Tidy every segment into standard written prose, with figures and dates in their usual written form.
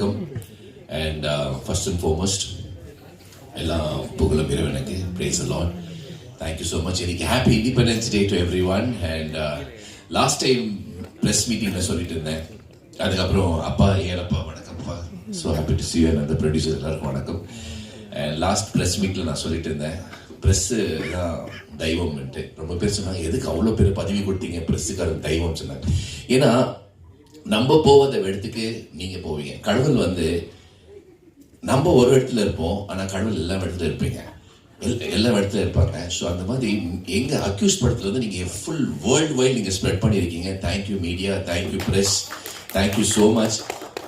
வணக்கம். And first and foremost எல்லாம் புகழும் இறைவனுக்கு. praise the Lord. Thank you so much. இன்னைக்கு happy independence day to everyone. And last time press மீட்டிங்ல சொல்லிட்டு இருந்தேன். அதுக்கப்புறம் அப்பா ஏலப்பா வணக்கம்ப்பா, so happy to see you and அந்த ப்ரொடியூசர் எல்லாருக்கும் வணக்கம். அண்ட் லாஸ்ட் ப்ரெஸ் மீட்டில் நான் சொல்லிட்டு இருந்தேன், ப்ரெஸ்ஸு தான் தெய்வம்ன்ட்டு. ரொம்ப பேர் சொன்னாங்க, எதுக்கு அவ்வளோ பேர் பதவி கொடுத்தீங்க ப்ரெஸ்ஸுக்காரன் தெய்வம் சொன்னாங்க. ஏன்னா நம்ம போவத இடத்துக்கு நீங்கள் போவீங்க. கடவுள் வந்து நம்ம ஒரு இடத்துல இருப்போம், ஆனால் கடவுள் எல்லா இடத்துல இருப்பீங்க, எல்லா இடத்துல இருப்பாங்க. ஸோ அந்த மாதிரி எங்கள் அக்யூஸ் படத்தில் வந்து நீங்கள் ஃபுல் வேர்ல்டு வைட் நீங்கள் ஸ்ப்ரெட் பண்ணியிருக்கீங்க. Thank you media, thank you press, thank you so much.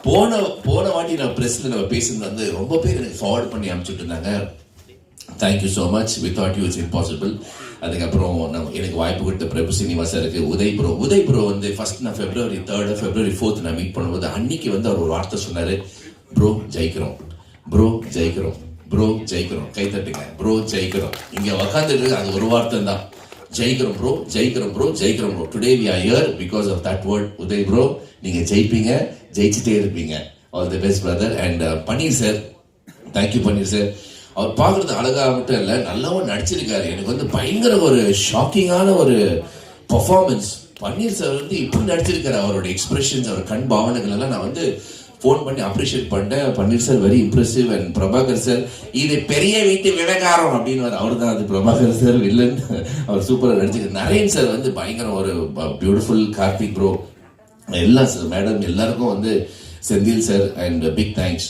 போன வாட்டி நான் ப்ரெஸ்ஸில் நம்ம பேசுறது வந்து ரொம்ப பேர் எனக்கு ஃபார்வர்ட் பண்ணி அனுப்பிச்சுட்டு இருந்தாங்க. Thank you so much. Without you it's impossible. அதுக்கப்புறம் எனக்கு வாய்ப்பு கொடுத்த பிரபு சீனிவாசா இருக்கு, உதய் ப்ரோ வந்து ஃபர்ஸ்ட் நான் February 3rd February 4th நான் மீட் பண்ணும்போது அன்னைக்கு வந்து அவர் ஒரு வார்த்தை சொன்னாரு, ப்ரோ ஜெயிக்கிறோம், ப்ரோ ஜெயிக்கிறோம், ப்ரோ ஜெயிக்கிறோம், கை தட்டுங்க, ப்ரோ ஜெயிக்கிறோம். இங்க உக்காந்துட்டு அது ஒரு வார்த்தை தான், ஜெயிக்கிறோம் ப்ரோ, ஜெயிக்கிறோம் ப்ரோ, ஜெயிக்கிறோம் bro. Today we are here because of that word. Uday bro, நீங்க ஜெயிப்பீங்க, ஜெயிச்சுட்டே இருப்பீங்க. All the best brother. And Panneer sir, thank you Panneer sir. அவர் பார்க்குறது அழகாக மட்டும் இல்லை, நல்லாவும் நடிச்சிருக்காரு. எனக்கு வந்து பயங்கர ஒரு ஷாக்கிங்கான ஒரு பர்ஃபார்மன்ஸ். பன்னீர் சார் வந்து இப்படி நடிச்சிருக்காரு. அவரோட எக்ஸ்பிரஷன்ஸ், அவர் கண் பாவனைகள் எல்லாம் நான் வந்து ஃபோன் பண்ணி அப்ரிஷியேட் பண்ணேன். Panneer sir very impressive. And Prabhakar sir, இது பெரிய வீட்டு விவகாரம் அப்படின்னு அவர் தான் அது பிரபாகர் சார் வில்லன், அவர் சூப்பராக நடிச்சிருக்காரு. நரேன் சார் வந்து பயங்கர ஒரு பியூட்டிஃபுல். கார்த்திக் ப்ரோ, எல்லாம் சார், மேடம் எல்லாருக்கும் வந்து, Senthil sir and big thanks.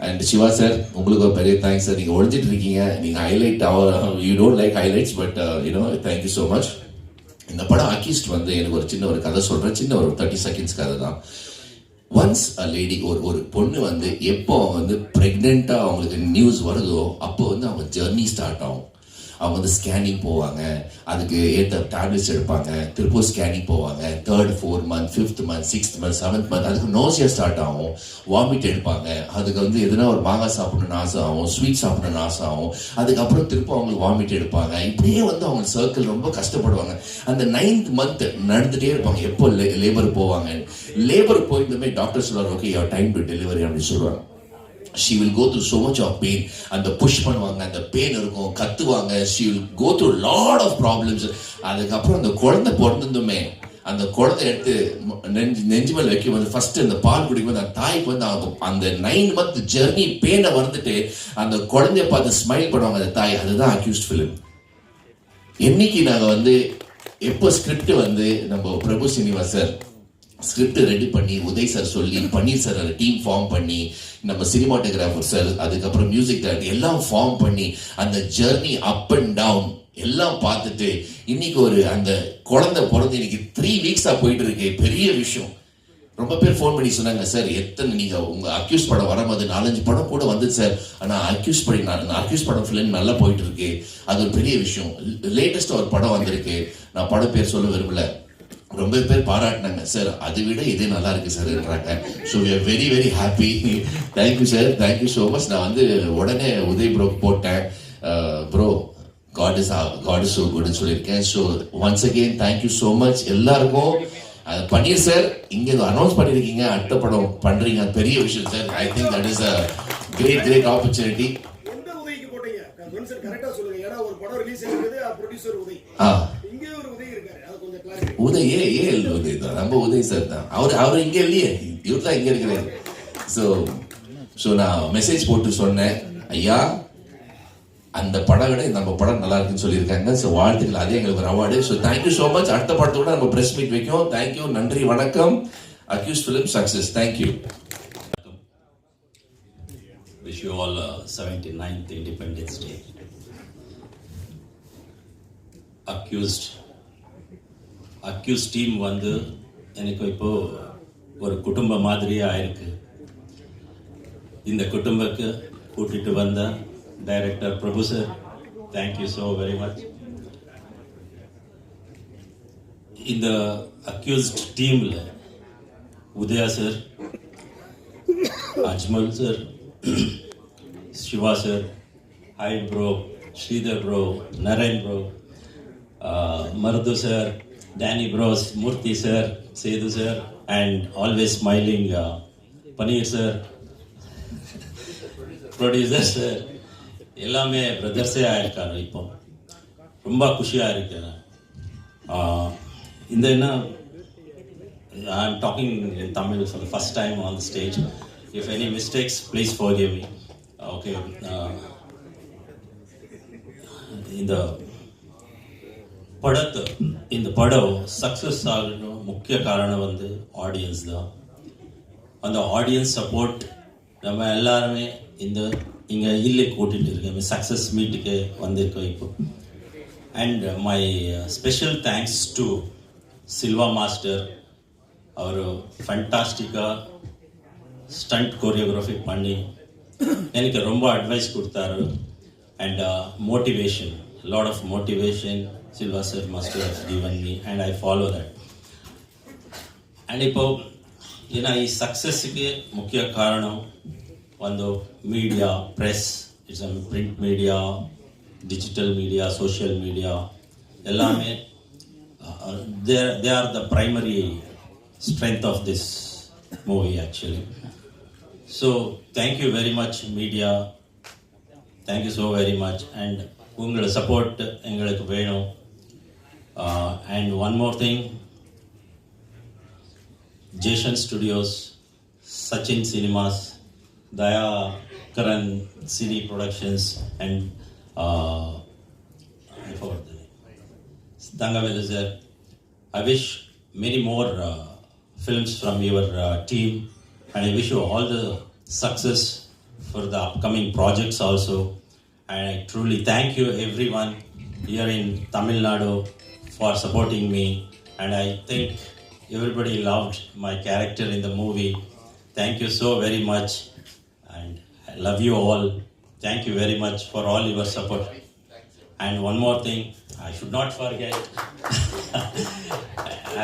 And Siva sir, உங்களுக்கு ஒரு பெரிய தேங்க்ஸ் சார். நீங்கள் ஒழிஞ்சிட்டு இருக்கீங்க, நீங்கள் highlight you don't like highlights, but you know thank you so much. இந்த படம் அக்யூஸ்ட் வந்து எனக்கு ஒரு சின்ன ஒரு கதை சொல்கிறேன், சின்ன ஒரு 30 seconds கதை தான். ஒன்ஸ் அ லேடி, ஒரு பொண்ணு வந்து எப்போ வந்து ப்ரெக்னெண்ட்டாக அவங்களுக்கு நியூஸ் வருதோ அப்போ வந்து அவங்க ஜெர்னி ஸ்டார்ட் ஆகும். அவங்க வந்து ஸ்கேனிங் போவாங்க, அதுக்கு ஏற்ற டேப்லெட்ஸ் எடுப்பாங்க, திருப்பூர் ஸ்கேனிங் போவாங்க. 3rd 4th month 5th month 6th month 7th month அதுக்கு நோசியா ஸ்டார்ட் ஆகும், வாமிட் எடுப்பாங்க. அதுக்கு வந்து எதுனா ஒரு மாங்காய் சாப்பிடணும்னு ஆசை ஆகும், ஸ்வீட் சாப்பிடணும்னு ஆசை ஆகும். அதுக்கப்புறம் திருப்ப அவங்களுக்கு வாமிட் எடுப்பாங்க. இப்படியே வந்து அவங்க சர்க்கிள் ரொம்ப கஷ்டப்படுவாங்க. அந்த 9th month நடந்துகிட்டே இருப்பாங்க, எப்போ லேபர் போவாங்க. லேபர் போயிருந்தமே டாக்டர் சொல்லுவாங்க, okay your time to delivery அப்படின்னு சொல்லுவாங்க. She will go through so much of pain. அந்த புஷ் பண்ணுவாங்க, அந்த பெயின் இருக்கும், கத்துவாங்க. She will go through lot of problems. அதுக்கப்புறம் அந்த குழந்தை பிறந்ததுமே அந்த குழந்தை எடுத்து நெஞ்சு மேல வைக்கும் போது ஃபர்ஸ்ட் அந்த பால் குடிக்கும் போது அந்த தாய்க்கு வந்து அந்த 9 month ஜெர்னி பெயினை வந்துட்டு அந்த குழந்தைய பார்த்து ஸ்மைல் பண்ணுவாங்க அந்த தாய். அதுதான் அக்யூஸ்ட் ஃபிலிம். என்னைக்கு நாங்கள் வந்து எப்போ ஸ்கிரிப்ட் வந்து நம்ம பிரபு சீனிவாஸ் சார் ஸ்கிரிப்ட் ரெடி பண்ணி உதய் சார் சொல்லி பன்னீர் சார் அதை டீம் ஃபார்ம் பண்ணி நம்ம சினிமாட்டோகிராஃபர் சார் அதுக்கப்புறம் மியூசிக் டைரக்டர் எல்லாம் ஃபார்ம் பண்ணி அந்த ஜெர்னி அப் அண்ட் டவுன் எல்லாம் பார்த்துட்டு இன்னைக்கு ஒரு அந்த குழந்தை பிறந்து இன்னைக்கு 3 weeks போயிட்டு இருக்கு. பெரிய விஷயம். ரொம்ப பேர் ஃபோன் பண்ணி சொன்னாங்க, சார் எத்தனை நீங்க உங்க அக்யூஸ் படம் வரும்போது 4-5 படம் கூட வந்து சார், ஆனா அக்யூஸ் படம் ஃபிலிம் நல்லா போயிட்டு இருக்கு, அது ஒரு பெரிய விஷயம். லேட்டஸ்டா ஒரு படம் வந்திருக்கு, நான் படம் பேர் சொல்ல விரும்பல, ரொம்ப பேர் பாராட்டினாங்க, சார் அதை விட இதே நல்லா இருக்கு சார்ன்றாங்க. So we are very very happy. Thank you sir, thank you so much. நான் வந்து உடனே உதய் ப்ரோ போட்டேன், ப்ரோ காட் இஸ் ஸோ குட்னு சொல்லியிருக்கேன். So once again thank you so much எல்லாருக்கும். பன்னீர் சார் இங்கே அனௌன்ஸ் பண்ணியிருக்கீங்க, அடுத்த படம் பண்றீங்க, பெரிய விஷயம் சார். I think that is a great opportunity. Uday Uday தான், நம்ம உதய் சார் தான். அவர் இங்க இல்லையே, இவர் தான் இங்க இருக்கிறாரு. ஸோ நான் மெசேஜ் போட்டு சொன்னேன், ஐயா அந்த படம் விட நம்ம படம் நல்லா இருக்குன்னு சொல்லியிருக்காங்க. ஸோ வாழ்த்துக்கள், அதே எங்களுக்கு ஒரு award. So thank you so much. அடுத்த படத்தோட நம்ம பிரஸ் மீட் வைக்கும். தேங்க்யூ, நன்றி, வணக்கம். Accused film success. Thank you. Wish you all 79th Independence Day. Accused team வந்து எனக்கு இப்போ ஒரு குடும்பம் மாதிரியே ஆயிருக்கு. இந்த குடும்பத்துக்கு கூட்டிட்டு வந்த director Prabhu sir, thank you so very much. இந்த அக்யூஸ்ட் டீமில் Udhaya sir, Ajmal sir, Siva sir, hi bro, Sridhar bro, Naren bro, Marudhu sir, Danny Bros, Murthy sir, Sedu sir, and always smiling Paneer sir, producers எல்லாமே பிரதர்ஸே ஆயிருக்காரு. இப்போ ரொம்ப குஷியாக இருக்கேன். இந்த என்ன I'm talking in Tamil for the first time on the stage. If any mistakes please forgive me. Okay, இந்த படம் சக்ஸஸ் ஆகணும் முக்கிய காரணம் வந்து ஆடியன்ஸ் தான். அந்த ஆடியன்ஸ் சப்போர்ட் நம்ம எல்லாருமே இங்கே இல்லை கூட்டிகிட்டு இருக்கேன். சக்ஸஸ் மீட்டுக்கு வந்திருக்கோம் இப்போ. And my special thanks to Silva master. அவர் ஃபண்டாஸ்டிக்காக ஸ்டண்ட் கோரியோகிராஃபி பண்ணி எனக்கு ரொம்ப அட்வைஸ் கொடுத்தாரு. And motivation, lot of motivation Silva sir must have given me, and I follow that. And இப்போ ஏன்னா ಈ ಸಕ್ಸಸ್ಗೆ ಮುಖ್ಯ ಕಾರಣ ಒಂದು media, press, it's a print media, digital media, social media ಎಲ್ಲಾமே they are the primary strength of this movie actually. So thank you very much media, thank you so very much, and உங்களோட support எங்களுக்கு வேணும். And one more thing, Jason Studios, Sachin Cinemas, Daya Karan CD Productions, and I forgot the name, Dangavel is there. I wish many more films from your team, and I wish you all the success for the upcoming projects also. And I truly thank you everyone here in Tamil Nadu for supporting me, and I think everybody loved my character in the movie. Thank you so very much, and I love you all. Thank you very much for all your support. And one more thing, I should not forget.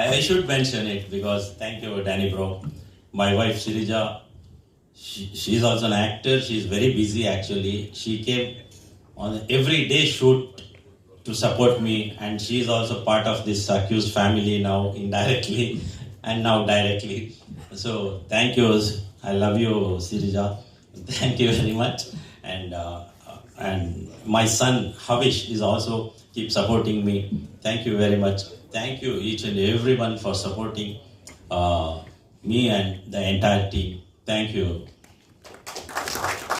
I should mention it because thank you Danny bro. My wife Shirija, she's also an actor. She's very busy actually. She came on every day shoot to support me, and she is also part of this accused family now, indirectly and now directly. So thank you, I love you Sirija, thank you very much. And my son Havish is also keep supporting me. Thank you very much. Thank you each and everyone for supporting me and the entire team. Thank you.